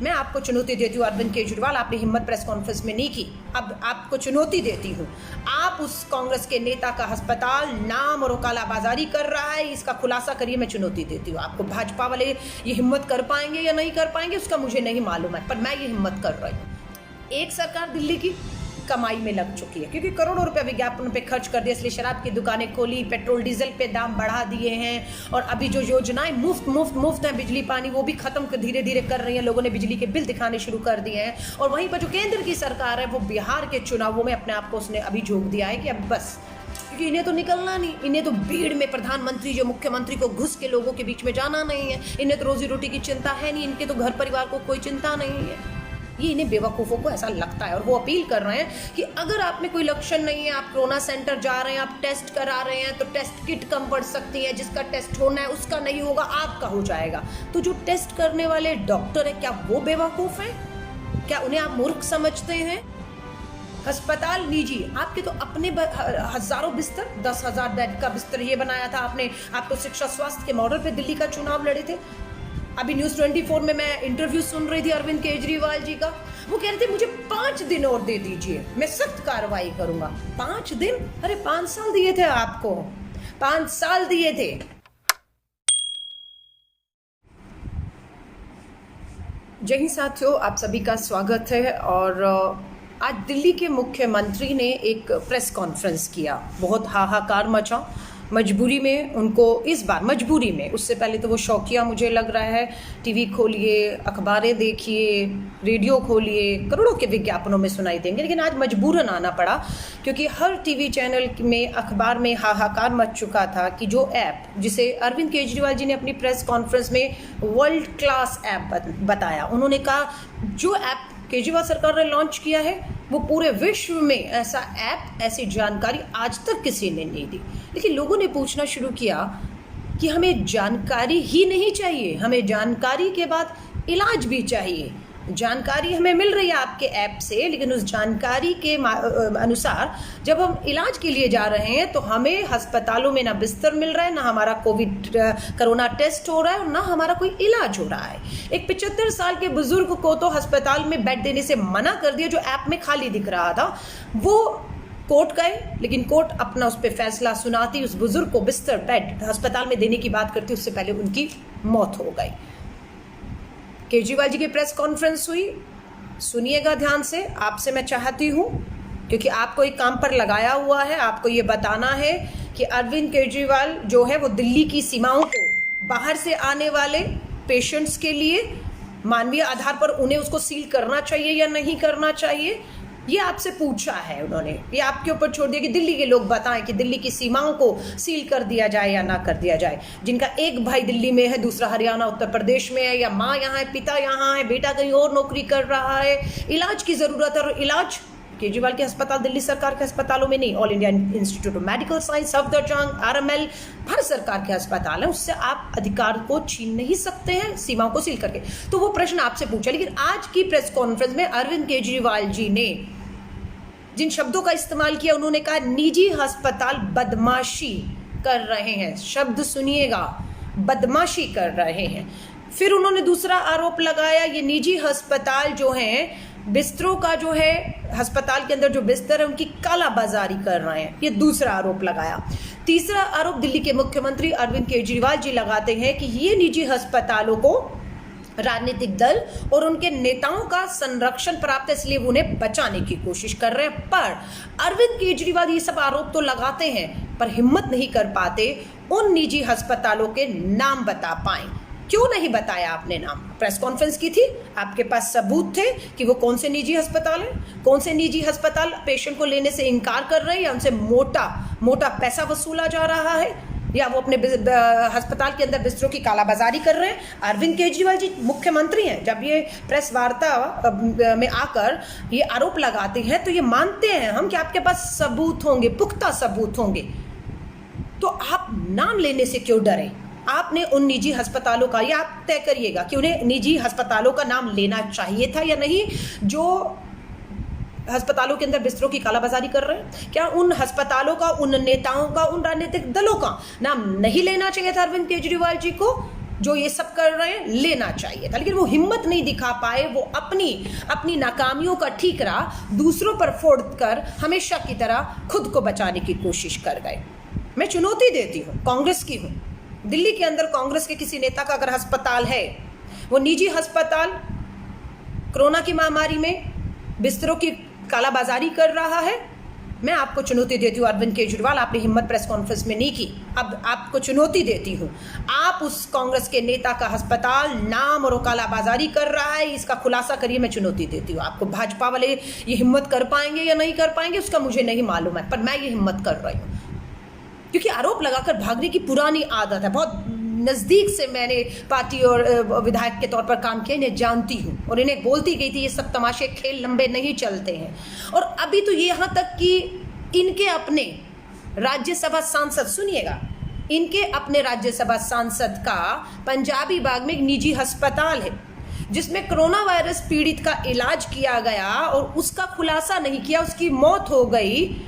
मैं आपको चुनौती देती हूँ अरविंद केजरीवाल, आपने हिम्मत प्रेस कॉन्फ्रेंस में नहीं की, अब आपको चुनौती देती हूँ। आप उस कांग्रेस के नेता का अस्पताल नाम और कालाबाजारी कर रहा है, इसका खुलासा करिए, मैं चुनौती देती हूँ आपको। भाजपा वाले ये हिम्मत कर पाएंगे या नहीं कर पाएंगे उसका मुझे नहीं मालूम है, पर मैं ये हिम्मत कर रही हूँ। एक सरकार दिल्ली की कमाई में लग चुकी है, क्योंकि करोड़ों रुपए विज्ञापन पे खर्च कर दिया, इसलिए शराब की दुकानें खोली, पेट्रोल डीजल पे दाम बढ़ा दिए हैं, और अभी जो योजनाएं मुफ्त हैं, बिजली पानी, वो भी खत्म धीरे धीरे कर रही हैं, लोगों ने बिजली के बिल दिखाने शुरू कर दिए हैं। और वहीं पर जो केंद्र की सरकार है वो बिहार के चुनावों में अपने आप को उसने अभी झोंक दिया है कि अब बस, क्योंकि इन्हें तो निकलना नहीं, इन्हें तो भीड़ में प्रधानमंत्री जो मुख्यमंत्री को घुस के लोगों के बीच में जाना नहीं है, इन्हें तो रोजी रोटी की चिंता है नहीं, इनके तो घर परिवार को कोई चिंता नहीं है। ये इन्हें बेवकूफ़ों को ऐसा लगता है, और वो अपील कर रहे हैं कि अगर आप में कोई लक्षण नहीं है, आप कोरोना सेंटर जा रहे हैं, आप टेस्ट करा रहे हैं, तो टेस्ट किट कम पड़ सकती है, जिसका टेस्ट होना है उसका नहीं होगा, आपका हो जाएगा। तो जो टेस्ट करने वाले डॉक्टर है, क्या वो बेवकूफ़ हैं? क्या उन्हें आप मूर्ख समझते हैं? अस्पताल निजी, आपके तो अपने हजारों बिस्तर, 10,000 बेड का बिस्तर ये बनाया था आपने, आप तो शिक्षा स्वास्थ्य के मॉडल पे दिल्ली का चुनाव लड़े थे। अभी न्यूज़ 24 में मैं इंटरव्यू सुन रही थी अरविंद केजरीवाल जी का, वो कह रहे थे मुझे 5 दिन और दे दीजिए, मैं सख्त कार्रवाई करूंगा। 5 दिन? अरे 5 साल दिए थे आपको, 5 साल दिए थे। जय हिंद साथियों, आप सभी का स्वागत है। और आज दिल्ली के मुख्यमंत्री ने एक प्रेस कॉन्फ्रेंस किया, बहुत हाहाकार मचा। मजबूरी में उनको, इस बार मजबूरी में, उससे पहले तो वो शौकिया मुझे लग रहा है, टीवी खोलिए, अखबारें देखिए, रेडियो खोलिए, करोड़ों के विज्ञापनों में सुनाई देंगे, लेकिन आज मजबूरन आना पड़ा, क्योंकि हर टीवी चैनल में, अखबार में हाहाकार मच चुका था कि जो ऐप, जिसे अरविंद केजरीवाल जी ने अपनी प्रेस कॉन्फ्रेंस में वर्ल्ड क्लास ऐप बताया, उन्होंने कहा जो ऐप केजरीवाल सरकार ने लॉन्च किया है वो पूरे विश्व में ऐसा ऐप, ऐसी जानकारी आज तक किसी ने नहीं दी। लेकिन लोगों ने पूछना शुरू किया कि हमें जानकारी ही नहीं चाहिए, हमें जानकारी के बाद इलाज भी चाहिए। जानकारी हमें मिल रही है आपके ऐप से, लेकिन उस जानकारी के अनुसार जब हम इलाज के लिए जा रहे हैं तो हमें अस्पतालों में ना बिस्तर मिल रहा है, ना हमारा कोरोना टेस्ट हो रहा है, और ना हमारा कोई इलाज हो रहा है। एक 75 साल के बुजुर्ग को तो अस्पताल में बेड देने से मना कर दिया, जो ऐप में खाली दिख रहा था। वो कोर्ट गए, लेकिन कोर्ट अपना उस पर फैसला सुनाती, उस बुजुर्ग को बिस्तर, बेड अस्पताल में देने की बात करती, उससे पहले उनकी मौत हो गई। केजरीवाल जी की प्रेस कॉन्फ्रेंस हुई, सुनिएगा ध्यान से, आपसे मैं चाहती हूँ, क्योंकि आपको एक काम पर लगाया हुआ है, आपको ये बताना है कि अरविंद केजरीवाल जो है वो दिल्ली की सीमाओं को, बाहर से आने वाले पेशेंट्स के लिए मानवीय आधार पर उन्हें उसको सील करना चाहिए या नहीं करना चाहिए, ये आपसे पूछा है उन्होंने। ये आपके ऊपर छोड़ दिया कि दिल्ली के लोग बताएं कि दिल्ली की सीमाओं को सील कर दिया जाए या ना कर दिया जाए। जिनका एक भाई दिल्ली में है, दूसरा हरियाणा उत्तर प्रदेश में है, या माँ यहाँ है, पिता यहाँ है, बेटा कहीं और नौकरी कर रहा है, इलाज की जरूरत है, और इलाज केजरीवाल के अस्पताल, दिल्ली सरकार के अस्पतालों में नहीं, all India institute of medical science, Safdarjung, RML, Bharat सरकार के अस्पताल है, उससे आप अधिकार को छीन नहीं सकते हैं सीमाओं को सील करके। तो वो प्रश्न आपसे पूछा। लेकिन आज की प्रेस कॉन्फ्रेंस में अरविंद केजरीवाल जी ने जिन शब्दों का इस्तेमाल किया, उन्होंने कहा निजी अस्पताल बदमाशी कर रहे हैं। शब्द सुनिएगा, बदमाशी कर रहे हैं। फिर उन्होंने दूसरा आरोप लगाया, ये निजी अस्पताल जो हैं, बिस्तरों का जो है, अस्पताल के अंदर जो बिस्तर है उनकी कालाबाजारी कर रहे हैं, ये दूसरा आरोप लगाया। तीसरा आरोप दिल्ली के मुख्यमंत्री अरविंद केजरीवाल जी लगाते हैं कि ये निजी अस्पतालों को राजनीतिक दल और उनके नेताओं का संरक्षण प्राप्त है, इसलिए वो उन्हें बचाने की कोशिश कर रहे हैं। पर अरविंद केजरीवाल ये सब आरोप तो लगाते हैं, पर हिम्मत नहीं कर पाते उन निजी अस्पतालों के नाम बता पाए। क्यों नहीं बताया आपने नाम? प्रेस कॉन्फ्रेंस की थी, आपके पास सबूत थे कि वो कौन से निजी अस्पताल हैं, कौन से निजी अस्पताल पेशेंट को लेने से इनकार कर रहे हैं, या उनसे मोटा पैसा वसूला जा रहा है, या वो अपने अस्पताल के अंदर बिस्तरों की कालाबाजारी कर रहे हैं। अरविंद केजरीवाल जी मुख्यमंत्री हैं, जब ये प्रेस वार्ता में आकर ये आरोप लगाते हैं तो ये मानते हैं हम कि आपके पास सबूत होंगे, पुख्ता सबूत होंगे, तो आप नाम लेने से क्यों डरे? आपने उन निजी अस्पतालों का, या आप तय करिएगा कि उन्हें निजी अस्पतालों का नाम लेना चाहिए था या नहीं, जो अस्पतालों के अंदर बिस्तरों की कालाबाजारी कर रहे हैं। क्या उन अस्पतालों का, उन नेताओं का, उन राजनीतिक दलों का नाम नहीं लेना चाहिए था अरविंद केजरीवाल जी को? जो ये सब कर रहे हैं लेना चाहिए था, लेकिन वो हिम्मत नहीं दिखा पाए। वो अपनी नाकामियों का ठीकरा दूसरों पर फोड़ कर हमेशा की तरह खुद को बचाने की कोशिश कर गए। मैं चुनौती देती हूँ, कांग्रेस की हूँ, दिल्ली के अंदर कांग्रेस के किसी नेता का अगर अस्पताल है, वो निजी अस्पताल कोरोना की महामारी में बिस्तरों की कालाबाजारी कर रहा है, मैं आपको चुनौती देती हूँ अरविंद केजरीवाल, आपने हिम्मत प्रेस कॉन्फ्रेंस में नहीं की, अब आपको चुनौती देती हूँ, आप उस कांग्रेस के नेता का अस्पताल नाम और कालाबाजारी कर रहा है, इसका खुलासा करिए। मैं चुनौती देती हूँ आपको। भाजपा वाले ये हिम्मत कर पाएंगे या नहीं कर पाएंगे उसका मुझे नहीं मालूम है, पर मैं ये हिम्मत कर रही हूँ, क्योंकि आरोप लगाकर भागने की पुरानी आदत है। बहुत नज़दीक से मैंने पार्टी और विधायक के तौर पर काम किया, इन्हें जानती हूँ और इन्हें बोलती गई थी ये सब तमाशे खेल लंबे नहीं चलते हैं। और अभी तो यहाँ तक कि इनके अपने राज्यसभा सांसद, सुनिएगा, इनके अपने राज्यसभा सांसद का पंजाबी बाग में एक निजी अस्पताल है जिसमें कोरोना वायरस पीड़ित का इलाज किया गया और उसका खुलासा नहीं किया, उसकी मौत हो गई।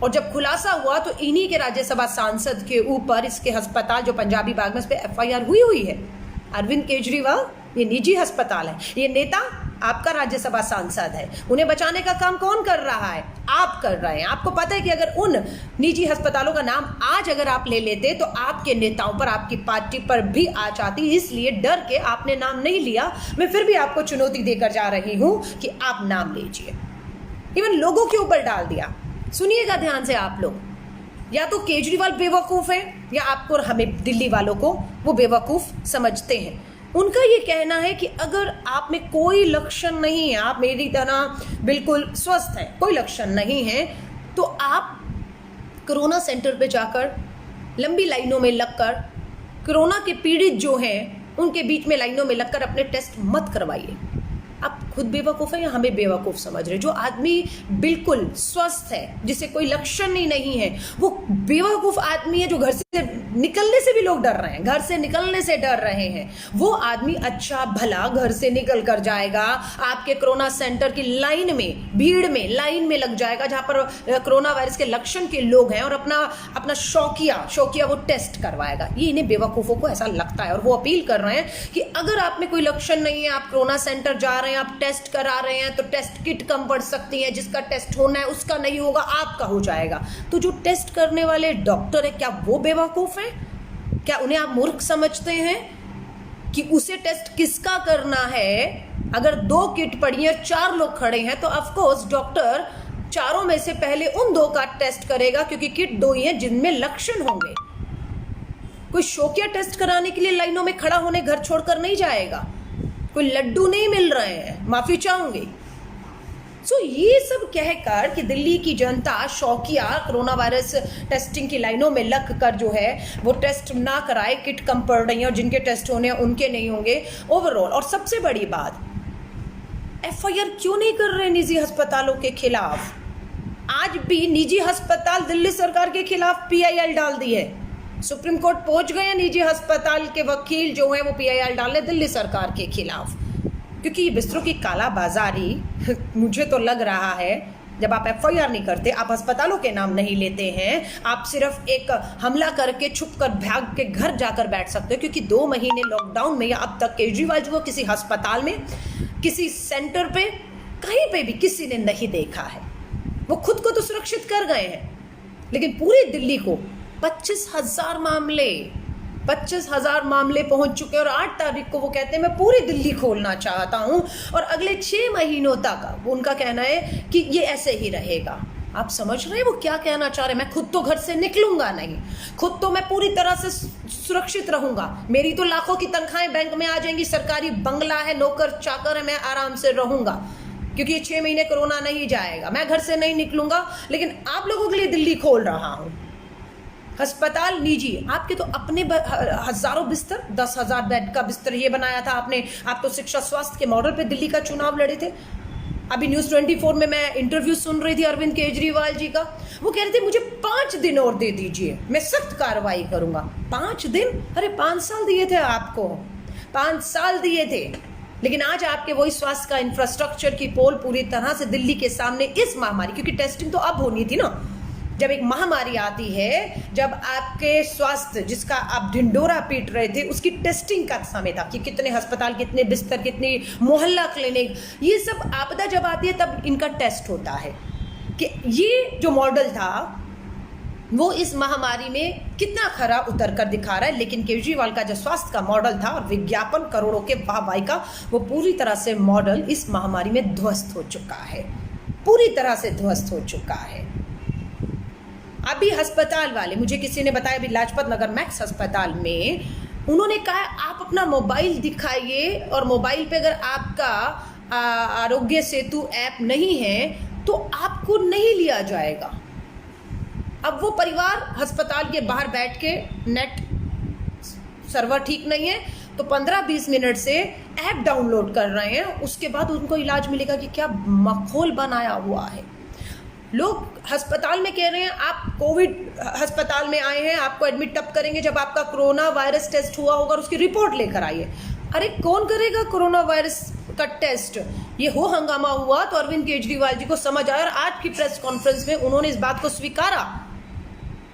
और जब खुलासा हुआ तो इन्हीं के राज्यसभा सांसद के ऊपर इसके अस्पताल जो पंजाबी बाग में, इस पे FIR हुई है। अरविंद केजरीवाल, ये निजी अस्पताल है, ये नेता आपका राज्यसभा सांसद है, उन्हें बचाने का काम कौन कर रहा है? आप कर रहे हैं। आपको पता है कि अगर उन निजी अस्पतालों का नाम आज अगर आप ले लेते तो आपके नेताओं पर, आपकी पार्टी पर भी आ जाती, इसलिए डर के आपने नाम नहीं लिया। मैं फिर भी आपको चुनौती देकर जा रही हूं कि आप नाम लीजिए। इवन लोगों के ऊपर डाल दिया। सुनिएगा ध्यान से आप लोग, या तो केजरीवाल बेवकूफ़ है या आपको और हमें दिल्ली वालों को वो बेवकूफ़ समझते हैं। उनका ये कहना है कि अगर आप में कोई लक्षण नहीं है, आप मेरी तरह बिल्कुल स्वस्थ हैं, कोई लक्षण नहीं है, तो आप कोरोना सेंटर पे जाकर लंबी लाइनों में लगकर कोरोना के पीड़ित जो हैं उनके बीच में लाइनों में लगकर अपने टेस्ट मत करवाइए। आप खुद बेवकूफ़ है या हमें बेवकूफ़ समझ रहे? जो आदमी बिल्कुल स्वस्थ है, जिसे कोई लक्षण ही नहीं है, वो बेवकूफ़ आदमी है जो घर से निकलने से भी लोग डर रहे हैं, घर से निकलने से डर रहे हैं। वो आदमी अच्छा भला घर से निकल कर जाएगा, आपके कोरोना सेंटर की लाइन में, भीड़ में, लाइन में लग जाएगा जहां पर कोरोना वायरस के लक्षण के लोग हैं और अपना शौकिया वो टेस्ट करवाएगा। ये इन्हें बेवकूफ़ों को ऐसा लगता है और वो अपील कर रहे हैं कि अगर आप में कोई लक्षण नहीं है, आप कोरोना सेंटर जा रहे हैं, आप टेस्ट करा रहे हैं, तो टेस्ट किट कम पड़ सकती है, जिसका टेस्ट होना है उसका नहीं होगा, आपका हो जाएगा। तो जो टेस्ट करने वाले डॉक्टर है, क्या वो बेवकूफ़ है? क्या उन्हें आप मूर्ख समझते हैं कि उसे टेस्ट किसका करना है? अगर 2 किट पड़ी है, 4 लोग खड़े हैं, तो ऑफ कोर्स डॉक्टर चारों में से पहले उन 2 का टेस्ट करेगा, क्योंकि किट 2 ही है जिनमें लक्षण होंगे। कोई शौकिया टेस्ट कराने के लिए लाइनों में खड़ा होने घर छोड़कर नहीं जाएगा, कोई लड्डू नहीं मिल रहे हैं, माफी चाहूंगी। सो ये सब कहकर कि दिल्ली की जनता शौकिया कोरोना वायरस टेस्टिंग की लाइनों में लग कर जो है वो टेस्ट ना कराए, किट कम पड़ रही है और जिनके टेस्ट होने हैं उनके नहीं होंगे ओवरऑल। और सबसे बड़ी बात, FIR क्यों नहीं कर रहे निजी अस्पतालों के खिलाफ? आज भी निजी अस्पताल दिल्ली सरकार के खिलाफ PIL डाल दी है, सुप्रीम कोर्ट पहुंच गए हैं। निजी अस्पताल के वकील जो हैं वो PIL डाले दिल्ली सरकार के खिलाफ, क्योंकि ये बिस्तरों की कालाबाजारी मुझे तो लग रहा है, जब आप FIR नहीं करते, आप अस्पतालों के नाम नहीं लेते हैं, आप सिर्फ एक हमला करके छुप कर भाग के घर जाकर बैठ सकते हो, क्योंकि 2 महीने लॉकडाउन में या अब तक केजरीवाल जी को किसी अस्पताल में, किसी सेंटर पे, कहीं पे भी किसी ने नहीं देखा है। वो खुद को तो सुरक्षित कर गए हैं, लेकिन पूरी दिल्ली को 25,000 मामले पहुंच चुके हैं और 8 तारीख को वो कहते हैं मैं पूरी दिल्ली खोलना चाहता हूं और अगले 6 महीनों तक उनका कहना है कि ये ऐसे ही रहेगा। आप समझ रहे हैं वो क्या कहना चाह रहे हैं? मैं खुद तो घर से निकलूंगा नहीं, खुद तो मैं पूरी तरह से सुरक्षित रहूंगा, मेरी तो लाखों की तनख्वाहें बैंक में आ जाएंगी, सरकारी बंगला है, नौकर चाकर है, मैं आराम से रहूंगा, क्योंकि ये 6 महीने कोरोना नहीं जाएगा, मैं घर से नहीं निकलूंगा। लेकिन आप लोगों के लिए दिल्ली खोल रहा हूं, अस्पताल निजी, आपके तो अपने हजारों बिस्तर, 10,000 बेड का बिस्तर ये बनाया था आपने। आप तो शिक्षा स्वास्थ्य के मॉडल पे दिल्ली का चुनाव लड़े थे। अभी न्यूज़ 24 में मैं इंटरव्यू सुन रही थी अरविंद केजरीवाल जी का, वो कह रहे थे मुझे 5 दिन और दे दीजिए, मैं सख्त कार्रवाई करूंगा। 5 दिन? अरे 5 साल दिए थे आपको, 5 साल दिए थे, लेकिन आज आपके वही स्वास्थ्य का इंफ्रास्ट्रक्चर की पोल पूरी तरह से दिल्ली के सामने इस महामारी, क्योंकि टेस्टिंग तो अब होनी थी ना, जब एक महामारी आती है, जब आपके स्वास्थ्य जिसका आप ढिंडोरा पीट रहे थे उसकी टेस्टिंग का समय था कि कितने अस्पताल, कितने बिस्तर, कितनी मोहल्ला क्लिनिक, ये सब आपदा जब आती है तब इनका टेस्ट होता है कि ये जो मॉडल था वो इस महामारी में कितना खरा उतर कर दिखा रहा है। लेकिन केजरीवाल का जो स्वास्थ्य का मॉडल था और विज्ञापन करोड़ों के वाहवाही का, वो पूरी तरह से मॉडल इस महामारी में ध्वस्त हो चुका है, पूरी तरह से ध्वस्त हो चुका है। अभी अस्पताल वाले, मुझे किसी ने बताया अभी लाजपत नगर मैक्स अस्पताल में, उन्होंने कहा आप अपना मोबाइल दिखाइए और मोबाइल पे अगर आपका आरोग्य सेतु ऐप नहीं है तो आपको नहीं लिया जाएगा। अब वो परिवार अस्पताल के बाहर बैठ के, नेट सर्वर ठीक नहीं है तो 15-20 मिनट से ऐप डाउनलोड कर रहे हैं, उसके बाद उनको इलाज मिलेगा कि क्या माहौल बनाया हुआ है। लोग अस्पताल में कह रहे हैं आप कोविड अस्पताल में आए हैं, आपको एडमिट तब करेंगे जब आपका कोरोना वायरस टेस्ट हुआ होगा और उसकी रिपोर्ट लेकर आइए। अरे कौन करेगा कोरोना वायरस का टेस्ट? ये हो हंगामा हुआ तो अरविंद केजरीवाल जी को समझ आया और आज की प्रेस कॉन्फ्रेंस में उन्होंने इस बात को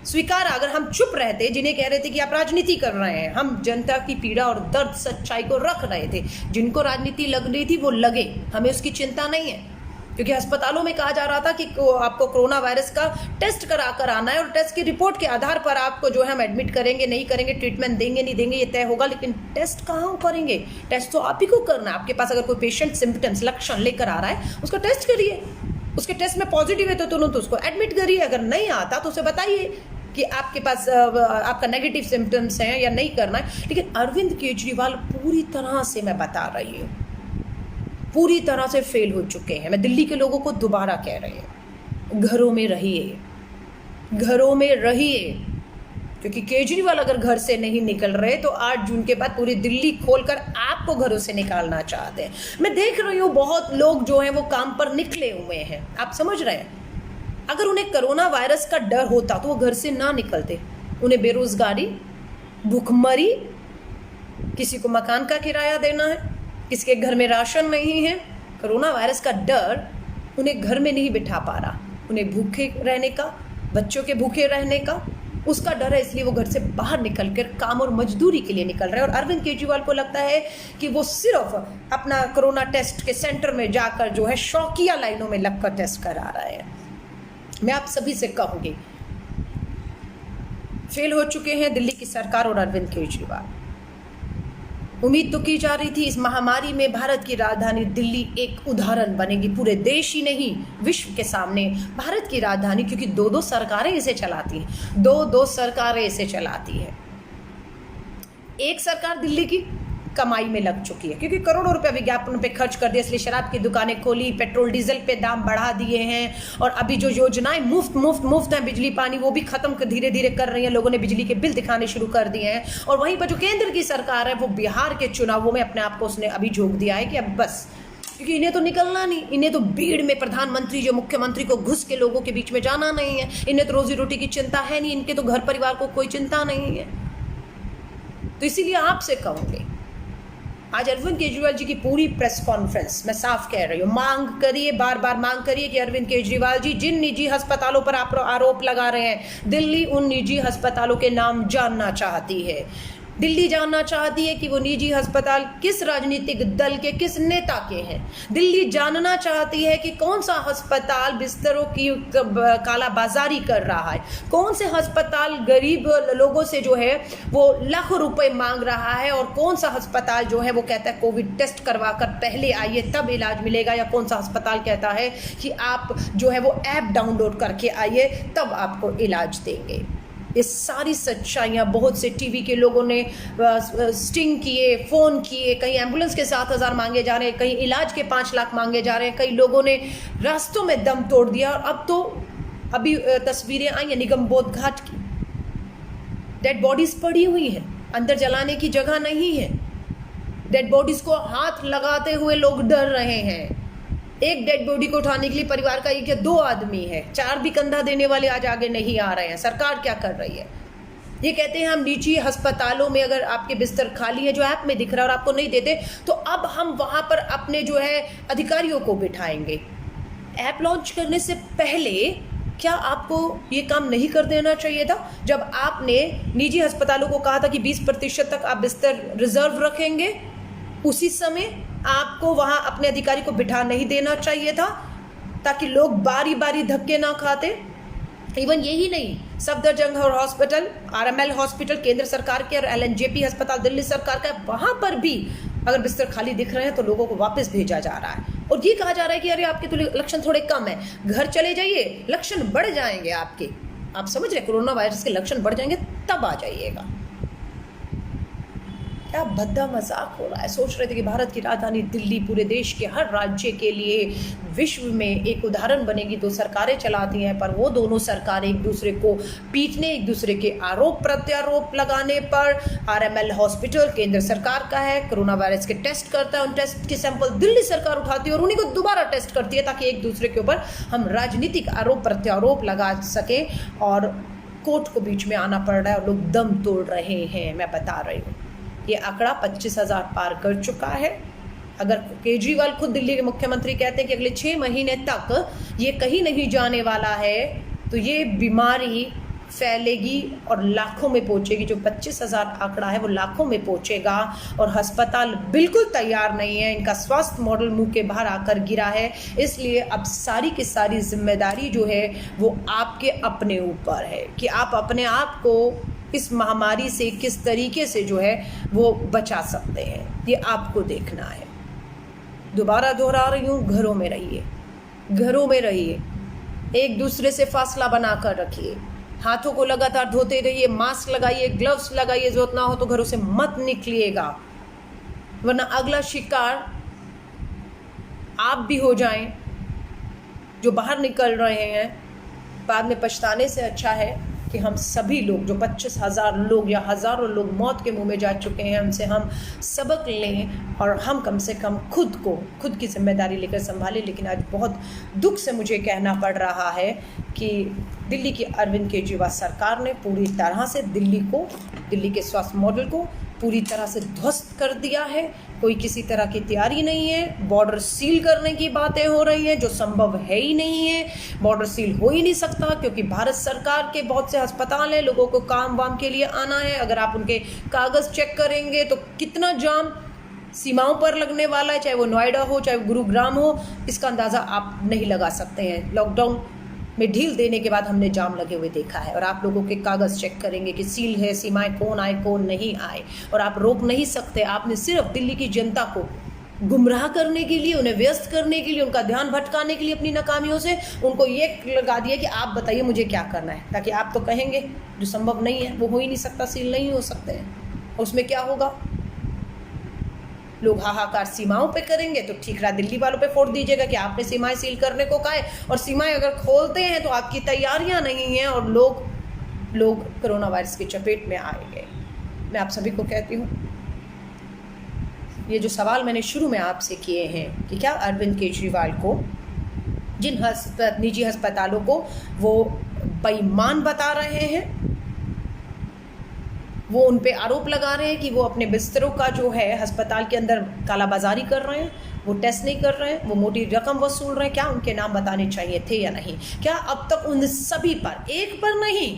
स्वीकारा। अगर हम चुप रहते, जिन्हें कह रहे थे कि आप राजनीति कर रहे हैं, हम जनता की पीड़ा और दर्द सच्चाई को रख रहे थे, जिनको राजनीति लग रही थी वो लगे, हमें उसकी चिंता नहीं है। क्योंकि अस्पतालों में कहा जा रहा था कि आपको कोरोना वायरस का टेस्ट करा कर आना है और टेस्ट की रिपोर्ट के आधार पर आपको जो है हम एडमिट करेंगे, नहीं करेंगे, ट्रीटमेंट देंगे, नहीं देंगे, ये तय होगा। लेकिन टेस्ट कहाँ करेंगे? टेस्ट तो आप ही को करना है। आपके पास अगर कोई पेशेंट सिम्टम्स, लक्षण लेकर आ रहा है, उसका टेस्ट करिए। उसके टेस्ट में पॉजिटिव है तो तुरंत उसको एडमिट करिए। अगर नहीं आता तो उसे बताइए कि आपके पास आपका नेगेटिव सिम्टम्स हैं या नहीं करना है। लेकिन अरविंद केजरीवाल पूरी तरह से, मैं बता रही हूँ, पूरी तरह से फेल हो चुके हैं। मैं दिल्ली के लोगों को दोबारा कह रही हूँ, घरों में रहिए, घरों में रहिए। क्योंकि केजरीवाल अगर घर से नहीं निकल रहे तो 8 जून के बाद पूरी दिल्ली खोलकर आपको घरों से निकालना चाहते हैं। मैं देख रही हूँ बहुत लोग जो हैं वो काम पर निकले हुए हैं। आप समझ रहे हैं, अगर उन्हें कोरोना वायरस का डर होता तो वो घर से ना निकलते। उन्हें बेरोजगारी, भूखमरी, किसी को मकान का किराया देना है, किसी के घर में राशन नहीं है, कोरोना वायरस का डर उन्हें घर में नहीं बिठा पा रहा। उन्हें भूखे रहने का, बच्चों के भूखे रहने का उसका डर है, इसलिए वो घर से बाहर निकल कर काम और मजदूरी के लिए निकल रहे हैं। और अरविंद केजरीवाल को लगता है कि वो सिर्फ अपना कोरोना टेस्ट के सेंटर में जाकर जो है शौकिया लाइनों में लगकर टेस्ट करा रहे हैं। मैं आप सभी से कहूँगी, फेल हो चुके हैं दिल्ली की सरकार और अरविंद केजरीवाल। उम्मीद तो की जा रही थी इस महामारी में भारत की राजधानी दिल्ली एक उदाहरण बनेगी, पूरे देश ही नहीं विश्व के सामने भारत की राजधानी, क्योंकि 2-2 सरकारें इसे चलाती हैं, 2-2 सरकारें इसे चलाती हैं। एक सरकार दिल्ली की कमाई में लग चुकी है क्योंकि करोड़ों रुपए विज्ञापन पे खर्च कर दिया, इसलिए शराब की दुकानें खोली, पेट्रोल डीजल पे दाम बढ़ा दिए हैं, और अभी जो योजनाएं मुफ्त हैं, बिजली पानी, वो भी खत्म धीरे धीरे कर रही हैं। लोगों ने बिजली के बिल दिखाने शुरू कर दिए हैं। और वहीं पर जो केंद्र की सरकार है वो बिहार के चुनावों में अपने आप को उसने अभी झोंक दिया है कि अब बस, क्योंकि इन्हें तो निकलना नहीं, इन्हें तो भीड़ में प्रधानमंत्री जो मुख्यमंत्री को घुस के लोगों के बीच में जाना नहीं है, इन्हें तो रोजी रोटी की चिंता है नहीं, इनके तो घर परिवार को कोई चिंता नहीं है। तो इसीलिए आपसे कहूँगी, आज अरविंद केजरीवाल जी की पूरी प्रेस कॉन्फ्रेंस मैं साफ कह रही हूँ, मांग करिए, बार बार मांग करिए कि अरविंद केजरीवाल जी, जिन निजी अस्पतालों पर आप आरोप लगा रहे हैं, दिल्ली उन निजी अस्पतालों के नाम जानना चाहती है। दिल्ली जानना चाहती है कि वो निजी अस्पताल किस राजनीतिक दल के, किस नेता के हैं। दिल्ली जानना चाहती है कि कौन सा अस्पताल बिस्तरों की कालाबाजारी कर रहा है, कौन से अस्पताल गरीब लोगों से जो है वो लाखों रुपए मांग रहा है, और कौन सा अस्पताल जो है वो कहता है कोविड टेस्ट करवा कर पहले आइए तब इलाज मिलेगा, या कौन सा अस्पताल कहता है कि आप जो है वो ऐप डाउनलोड करके आइए तब आपको इलाज देंगे। ये सारी सच्चाइयाँ बहुत से टीवी के लोगों ने स्टिंग किए, फ़ोन किए, कहीं एम्बुलेंस के 7,000 मांगे जा रहे हैं, कहीं इलाज के 5 लाख मांगे जा रहे हैं, कई लोगों ने रास्तों में दम तोड़ दिया। और अब तो अभी तस्वीरें आई हैं निगम बोध घाट की, डेड बॉडीज़ पड़ी हुई हैं, अंदर जलाने की जगह नहीं है, डेड बॉडीज़ को हाथ लगाते हुए लोग डर रहे हैं। एक डेड बॉडी को उठाने के लिए परिवार का 1 या 2 आदमी है, 4 भी कंधा देने वाले आज आगे नहीं आ रहे हैं। सरकार क्या कर रही है? ये कहते हैं हम निजी अस्पतालों में अगर आपके बिस्तर खाली है जो ऐप में दिख रहा है और आपको नहीं देते तो अब हम वहां पर अपने जो है अधिकारियों को बिठाएंगे। ऐप लॉन्च करने से पहले क्या आपको ये काम नहीं कर देना चाहिए था? जब आपने निजी अस्पतालों को कहा था कि 20% तक आप बिस्तर रिजर्व रखेंगे, उसी समय आपको वहां अपने अधिकारी को बिठा नहीं देना चाहिए था, ताकि लोग बारी बारी धक्के ना खाते। इवन यही नहीं, सफदरजंग हॉस्पिटल, आरएमएल हॉस्पिटल केंद्र सरकार के और एलएनजेपी अस्पताल दिल्ली सरकार का, वहां पर भी अगर बिस्तर खाली दिख रहे हैं तो लोगों को वापस भेजा जा रहा है और ये कहा जा रहा है कि अरे आपके तो लक्षण थोड़े कम है, घर चले जाइए, लक्षण बढ़ जाएंगे आपके। आप समझ रहे, कोरोना वायरस के लक्षण बढ़ जाएंगे तब आ जाइएगा। क्या भद्दा मजाक हो रहा है। सोच रहे थे कि भारत की राजधानी दिल्ली पूरे देश के हर राज्य के लिए विश्व में एक उदाहरण बनेगी, दो सरकारें चलाती हैं, पर वो दोनों सरकारें एक दूसरे को पीटने, एक दूसरे के आरोप प्रत्यारोप लगाने पर। आरएमएल हॉस्पिटल केंद्र सरकार का है, कोरोना वायरस के टेस्ट करता है, उन टेस्ट के सैंपल दिल्ली सरकार उठाती है और उन्हीं को दोबारा टेस्ट करती है, ताकि एक दूसरे के ऊपर हम राजनीतिक आरोप प्रत्यारोप लगा सकें। और कोर्ट को बीच में आना पड़ रहा है और लोग दम तोड़ रहे हैं। मैं बता रही हूँ, ये आंकड़ा 25,000 पार कर चुका है। अगर केजरीवाल खुद दिल्ली के मुख्यमंत्री कहते हैं कि अगले 6 महीने तक ये कहीं नहीं जाने वाला है, तो ये बीमारी फैलेगी और लाखों में पहुंचेगी। जो 25,000 आंकड़ा है वो लाखों में पहुंचेगा और अस्पताल बिल्कुल तैयार नहीं है। इनका स्वास्थ्य मॉडल मुंह के बाहर आकर गिरा है। इसलिए अब सारी की सारी जिम्मेदारी जो है वो आपके अपने ऊपर है कि आप अपने आप को इस महामारी से किस तरीके से जो है वो बचा सकते हैं, ये आपको देखना है। दोबारा दोहरा रही हूँ, घरों में रहिए, घरों में रहिए, एक दूसरे से फासला बनाकर रखिए, हाथों को लगातार धोते रहिए, मास्क लगाइए, ग्लव्स लगाइए, जरूरत ना हो तो घरों से मत निकलिएगा, वरना अगला शिकार आप भी हो जाएं। जो बाहर निकल रहे हैं बाद में पछताने से अच्छा है कि हम सभी लोग, जो 25,000 लोग या हज़ारों लोग मौत के मुंह में जा चुके हैं, उनसे हम सबक लें और हम कम से कम खुद की जिम्मेदारी लेकर संभालें। लेकिन आज बहुत दुख से मुझे कहना पड़ रहा है कि दिल्ली की अरविंद केजरीवाल सरकार ने पूरी तरह से दिल्ली के स्वास्थ्य मॉडल को पूरी तरह से ध्वस्त कर दिया है। कोई किसी तरह की तैयारी नहीं है। बॉर्डर सील करने की बातें हो रही हैं जो संभव है ही नहीं है। बॉर्डर सील हो ही नहीं सकता क्योंकि भारत सरकार के बहुत से अस्पताल हैं, लोगों को काम वाम के लिए आना है। अगर आप उनके कागज़ चेक करेंगे तो कितना जाम सीमाओं पर लगने वाला है, चाहे वो नोएडा हो चाहे वो गुरुग्राम हो, इसका अंदाज़ा आप नहीं लगा सकते हैं। लॉकडाउन में ढील देने के बाद हमने जाम लगे हुए देखा है और आप लोगों के कागज़ चेक करेंगे कि सील है, सीमाएं कौन आए कौन नहीं आए, और आप रोक नहीं सकते। आपने सिर्फ दिल्ली की जनता को गुमराह करने के लिए, उन्हें व्यस्त करने के लिए, उनका ध्यान भटकाने के लिए अपनी नाकामियों से उनको ये लगा दिया कि आप बताइए मुझे क्या करना है, ताकि आप तो कहेंगे जो संभव नहीं है वो हो ही नहीं सकता, सील नहीं हो सकते हैं। उसमें क्या होगा, लोग हाहाकार सीमाओं पे करेंगे तो ठीक रहा, दिल्ली वालों पे फोड़ दीजिएगा कि आपने सीमाएं सील करने को कहा है, और सीमाएं अगर खोलते हैं तो आपकी तैयारियां नहीं हैं और लोग कोरोना वायरस की चपेट में आएंगे। मैं आप सभी को कहती हूँ, ये जो सवाल मैंने शुरू में आपसे किए हैं कि क्या अरविंद केजरीवाल को, जिन निजी अस्पतालों को वो बेईमान बता रहे हैं, वो उन पे आरोप लगा रहे हैं कि वो अपने बिस्तरों का जो है अस्पताल के अंदर कालाबाजारी कर रहे हैं, वो टेस्ट नहीं कर रहे हैं, वो मोटी रकम वसूल रहे हैं, क्या उनके नाम बताने चाहिए थे या नहीं? क्या अब तक उन सभी पर, एक पर नहीं,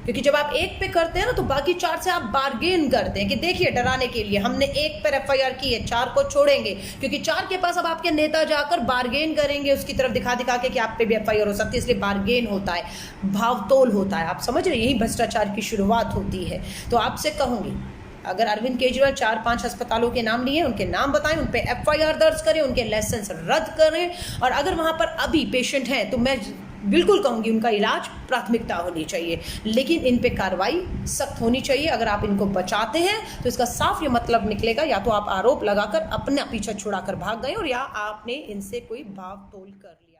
क्योंकि जब आप एक पे करते हैं ना तो बाकी 4 से आप बार्गेन करते हैं कि देखिए डराने के लिए हमने 1 पर एफआईआर की है, 4 को छोड़ेंगे, क्योंकि 4 के पास अब आपके नेता जाकर बार्गेन करेंगे उसकी तरफ दिखा के कि आप पे भी एफआईआर हो सकती है, इसलिए बार्गेन होता है, भावतोल होता है। आप समझ रहे, यही भ्रष्टाचार की शुरुआत होती है। तो आपसे कहूँगी, अगर अरविंद केजरीवाल 4-5 अस्पतालों के नाम लिए, उनके नाम बताएं, उन पर एफआईआर दर्ज करें, उनके लाइसेंस रद्द करें, और अगर वहाँ पर अभी पेशेंट हैं तो मैं बिल्कुल कहूँगी उनका इलाज प्राथमिकता होनी चाहिए, लेकिन इन पे कार्रवाई सख्त होनी चाहिए। अगर आप इनको बचाते हैं तो इसका साफ ये मतलब निकलेगा, या तो आप आरोप लगाकर अपना पीछा छुड़ाकर भाग गए और या आपने इनसे कोई भाव तोल कर लिया।